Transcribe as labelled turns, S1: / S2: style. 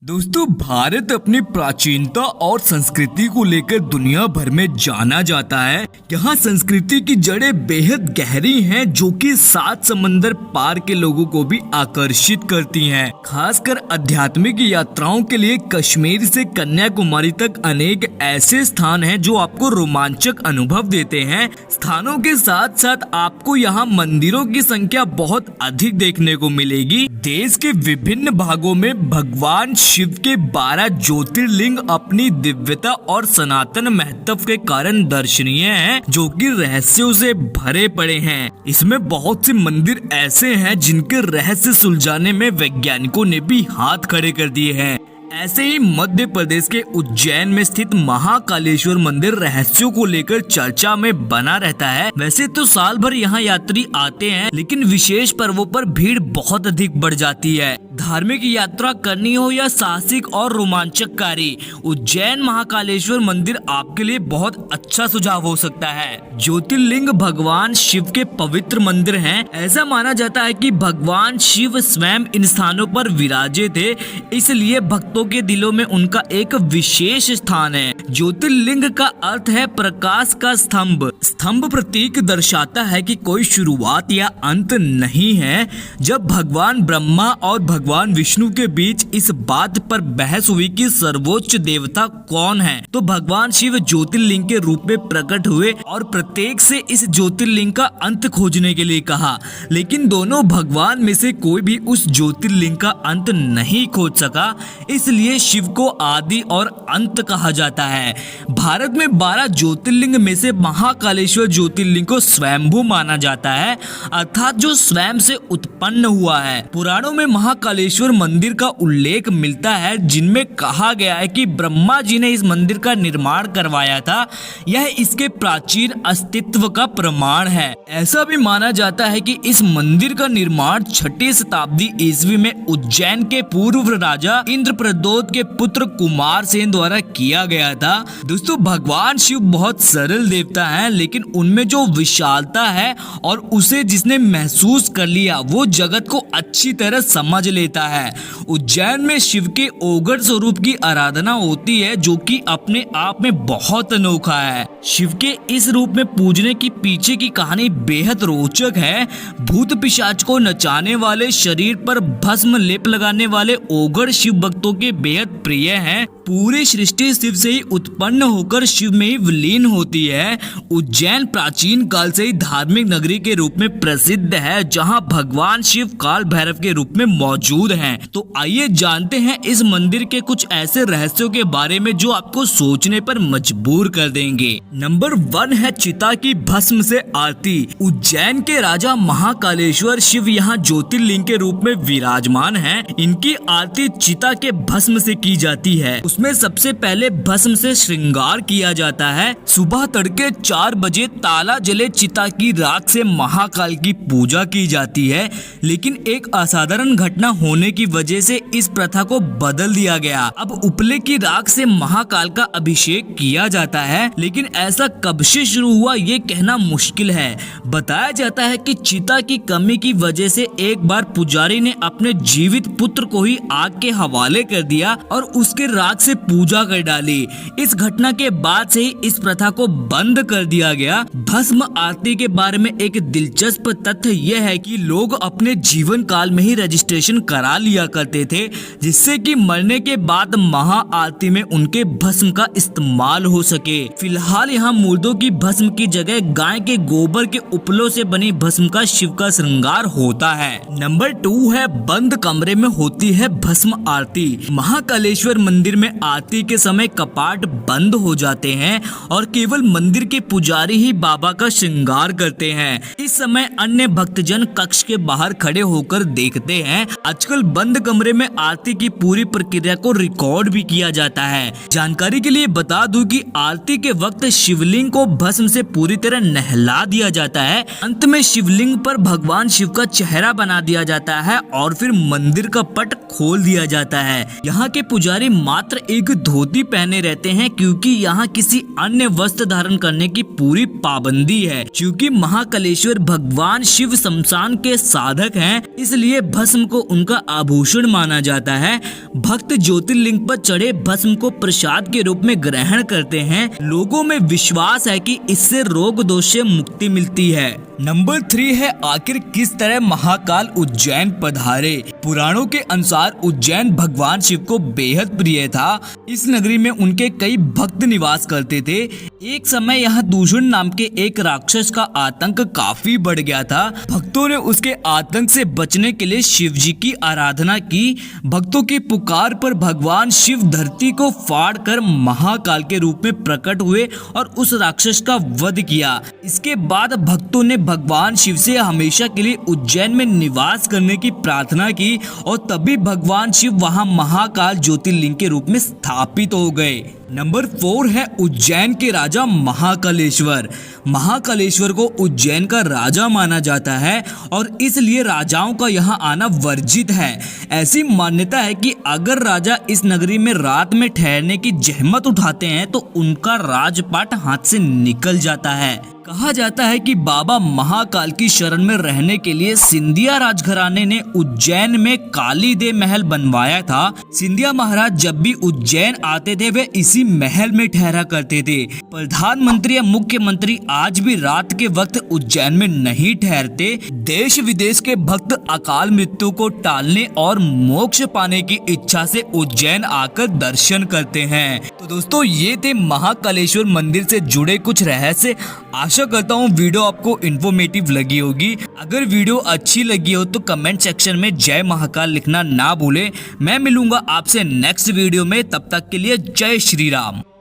S1: दोस्तों, भारत अपनी प्राचीनता और संस्कृति को लेकर दुनिया भर में जाना जाता है। यहाँ संस्कृति की जड़ें बेहद गहरी हैं, जो कि 7 समंदर पार के लोगों को भी आकर्षित करती हैं। खासकर आध्यात्मिक यात्राओं के लिए कश्मीर से कन्याकुमारी तक अनेक ऐसे स्थान हैं जो आपको रोमांचक अनुभव देते हैं। स्थानों के साथ साथ आपको यहाँ मंदिरों की संख्या बहुत अधिक देखने को मिलेगी। देश के विभिन्न भागों में भगवान शिव के 12 ज्योतिर्लिंग अपनी दिव्यता और सनातन महत्व के कारण दर्शनीय हैं, जो कि रहस्यों से भरे पड़े हैं। इसमें बहुत से मंदिर ऐसे हैं जिनके रहस्य सुलझाने में वैज्ञानिकों ने भी हाथ खड़े कर दिए हैं। ऐसे ही मध्य प्रदेश के उज्जैन में स्थित महाकालेश्वर मंदिर रहस्यों को लेकर चर्चा में बना रहता है। वैसे तो साल भर यहाँ यात्री आते हैं, लेकिन विशेष पर्वों पर भीड़ बहुत अधिक बढ़ जाती है। धार्मिक यात्रा करनी हो या साहसिक और रोमांचकारी, उज्जैन महाकालेश्वर मंदिर आपके लिए बहुत अच्छा सुझाव हो सकता है। ज्योतिर्लिंग भगवान शिव के पवित्र मंदिर हैं। ऐसा माना जाता है कि भगवान शिव स्वयं इन स्थानों पर विराजे थे, इसलिए भक्तों के दिलों में उनका एक विशेष स्थान है। ज्योतिर्लिंग का अर्थ है प्रकाश का स्तंभ। स्तंभ प्रतीक दर्शाता है कि कोई शुरुआत या अंत नहीं है। जब भगवान ब्रह्मा और भगवान विष्णु के बीच इस बात पर बहस हुई कि सर्वोच्च देवता कौन है, तो भगवान शिव ज्योतिर्लिंग के रूप में प्रकट हुए और प्रत्येक से इस ज्योतिर्लिंग का अंत खोजने के लिए कहा। लेकिन दोनों भगवान में से कोई भी उस ज्योतिर्लिंग का अंत नहीं खोज सका, इसलिए शिव को आदि और अंत कहा जाता है। भारत में 12 ज्योतिर्लिंग में से महाकालेश्वर ज्योतिर्लिंग को स्वयंभू माना जाता है, अर्थात जो स्वयं से उत्पन्न हुआ है। पुराणों में महाकालेश्वर मंदिर का उल्लेख मिलता है, जिनमें कहा गया है कि ब्रह्मा जी ने इस मंदिर का निर्माण करवाया था। यह इसके प्राचीन अस्तित्व का प्रमाण है। ऐसा भी माना जाता है कि इस मंदिर का निर्माण 6ठी शताब्दी ईस्वी में उज्जैन के पूर्व राजा इंद्रप्रद्योत के पुत्र कुमार सेन द्वारा किया गया था। दोस्तों, भगवान शिव बहुत सरल देवता हैं, लेकिन उनमें जो विशालता है और उसे जिसने महसूस कर लिया, वो जगत को अच्छी तरह समझ लेता है। उज्जैन में शिव के ओघड़ स्वरूप की आराधना होती है, जो कि अपने आप में बहुत अनोखा है। शिव के इस रूप में पूजने की पीछे की कहानी बेहद रोचक है। भूत पिशाच को नचाने वाले, शरीर पर भस्म लेप लगाने वाले ओघड़ शिव भक्तों के बेहद प्रिय हैं। पूरी सृष्टि शिव से ही उत्पन्न होकर शिव में ही विलीन होती है। उज्जैन प्राचीन काल से ही धार्मिक नगरी के रूप में प्रसिद्ध है, जहां भगवान शिव काल भैरव के रूप में मौजूद हैं। तो आइए जानते हैं इस मंदिर के कुछ ऐसे रहस्यों के बारे में जो आपको सोचने पर मजबूर कर देंगे। नंबर 1 है चिता की भस्म से आरती। उज्जैन के राजा महाकालेश्वर शिव यहाँ ज्योतिर्लिंग के रूप में विराजमान हैं। इनकी आरती चिता के भस्म से की जाती है। उसमें सबसे पहले भस्म से श्रृंगार किया जाता है। सुबह तड़के 4 बजे ताला जले चिता की राख से महाकाल की पूजा की जाती है, लेकिन एक असाधारण घटना होने की वजह से इस प्रथा को बदल दिया गया। अब उपले की राख से महाकाल का अभिषेक किया जाता है, लेकिन ऐसा कब से शुरू हुआ ये कहना मुश्किल है। बताया जाता है कि चिता की कमी की वजह से एक बार पुजारी ने अपने जीवित पुत्र को ही आग के हवाले कर दिया और उसके राख से पूजा कर डाली। इस घटना के बाद से ही इस प्रथा को बंद कर दिया गया। भस्म आरती के बारे में एक दिलचस्प तथ्य यह है कि लोग अपने जीवन काल में ही रजिस्ट्रेशन करा लिया करते थे, जिससे कि मरने के बाद महा आरती में उनके भस्म का इस्तेमाल हो सके। फिलहाल यहाँ मुर्दों की भस्म की जगह गाय के गोबर के उपलों से बनी भस्म का शिव का श्रृंगार होता है। नंबर 2 है बंद कमरे में होती है भस्म आरती। महाकालेश्वर मंदिर में आरती के समय कपाट बंद हो जाते हैं और केवल मंदिर के पुजारी ही बाबा का श्रृंगार करते हैं। इस समय अन्य भक्तजन कक्ष के बाहर खड़े होकर देखते हैं। आजकल बंद कमरे में आरती की पूरी प्रक्रिया को रिकॉर्ड भी किया जाता है। जानकारी के लिए बता दूं कि आरती के वक्त शिवलिंग को भस्म से पूरी तरह नहला दिया जाता है। अंत में शिवलिंग पर भगवान शिव का चेहरा बना दिया जाता है और फिर मंदिर का पट खोल दिया जाता है। यहाँ के पुजारी मात्र एक धोती पहने रहते हैं क्योंकि यहाँ किसी अन्य वस्त्र धारण करने की पूरी पाबंदी है। क्योंकि महाकालेश्वर भगवान शिव शमशान के साधक हैं, इसलिए भस्म को उनका आभूषण माना जाता है। भक्त ज्योतिर्लिंग पर चढ़े भस्म को प्रसाद के रूप में ग्रहण करते हैं। लोगों में विश्वास है कि इससे रोग दोष से मुक्ति मिलती है। नंबर 3 है, आखिर किस तरह महाकाल उज्जैन पधारे। पुराणों के अनुसार उज्जैन भगवान शिव को बेहद प्रिय था। इस नगरी में उनके कई भक्त निवास करते थे। एक समय यहाँ दूषण नाम के एक राक्षस का आतंक काफी बढ़ गया था। भक्तों ने उसके आतंक से बचने के लिए शिव जी की आराधना की। भक्तों की पुकार पर भगवान शिव धरती को फाड़ कर महाकाल के रूप में प्रकट हुए और उस राक्षस का वध किया। इसके बाद भक्तों ने भगवान शिव से हमेशा के लिए उज्जैन में निवास करने की प्रार्थना की और तभी भगवान शिव वहां महाकाल ज्योतिर्लिंग के रूप में स्थापित हो गए। नंबर 4 है, उज्जैन के राजा महाकालेश्वर। महाकालेश्वर को उज्जैन का राजा माना जाता है और इसलिए राजाओं का यहाँ आना वर्जित है। ऐसी मान्यता है कि अगर राजा इस नगरी में रात में ठहरने की जहमत उठाते हैं तो उनका राजपाट हाथ से निकल जाता है। कहा जाता है कि बाबा महाकाल की शरण में रहने के लिए सिंधिया राजघराने ने उज्जैन में काली देव महल बनवाया था। सिंधिया महाराज जब भी उज्जैन आते थे वे इसी महल में ठहरा करते थे। प्रधानमंत्री या मुख्यमंत्री आज भी रात के वक्त उज्जैन में नहीं ठहरते। देश विदेश के भक्त अकाल मृत्यु को टालने और मोक्ष पाने की इच्छा से उज्जैन आकर दर्शन करते हैं। तो दोस्तों, ये थे महाकालेश्वर मंदिर से जुड़े कुछ रहस्य। आशा करता हूँ वीडियो आपको इन्फॉर्मेटिव लगी होगी। अगर वीडियो अच्छी लगी हो तो कमेंट सेक्शन में जय महाकाल लिखना ना भूलें। मैं मिलूंगा आपसे नेक्स्ट वीडियो में, तब तक के लिए जय श्री राम।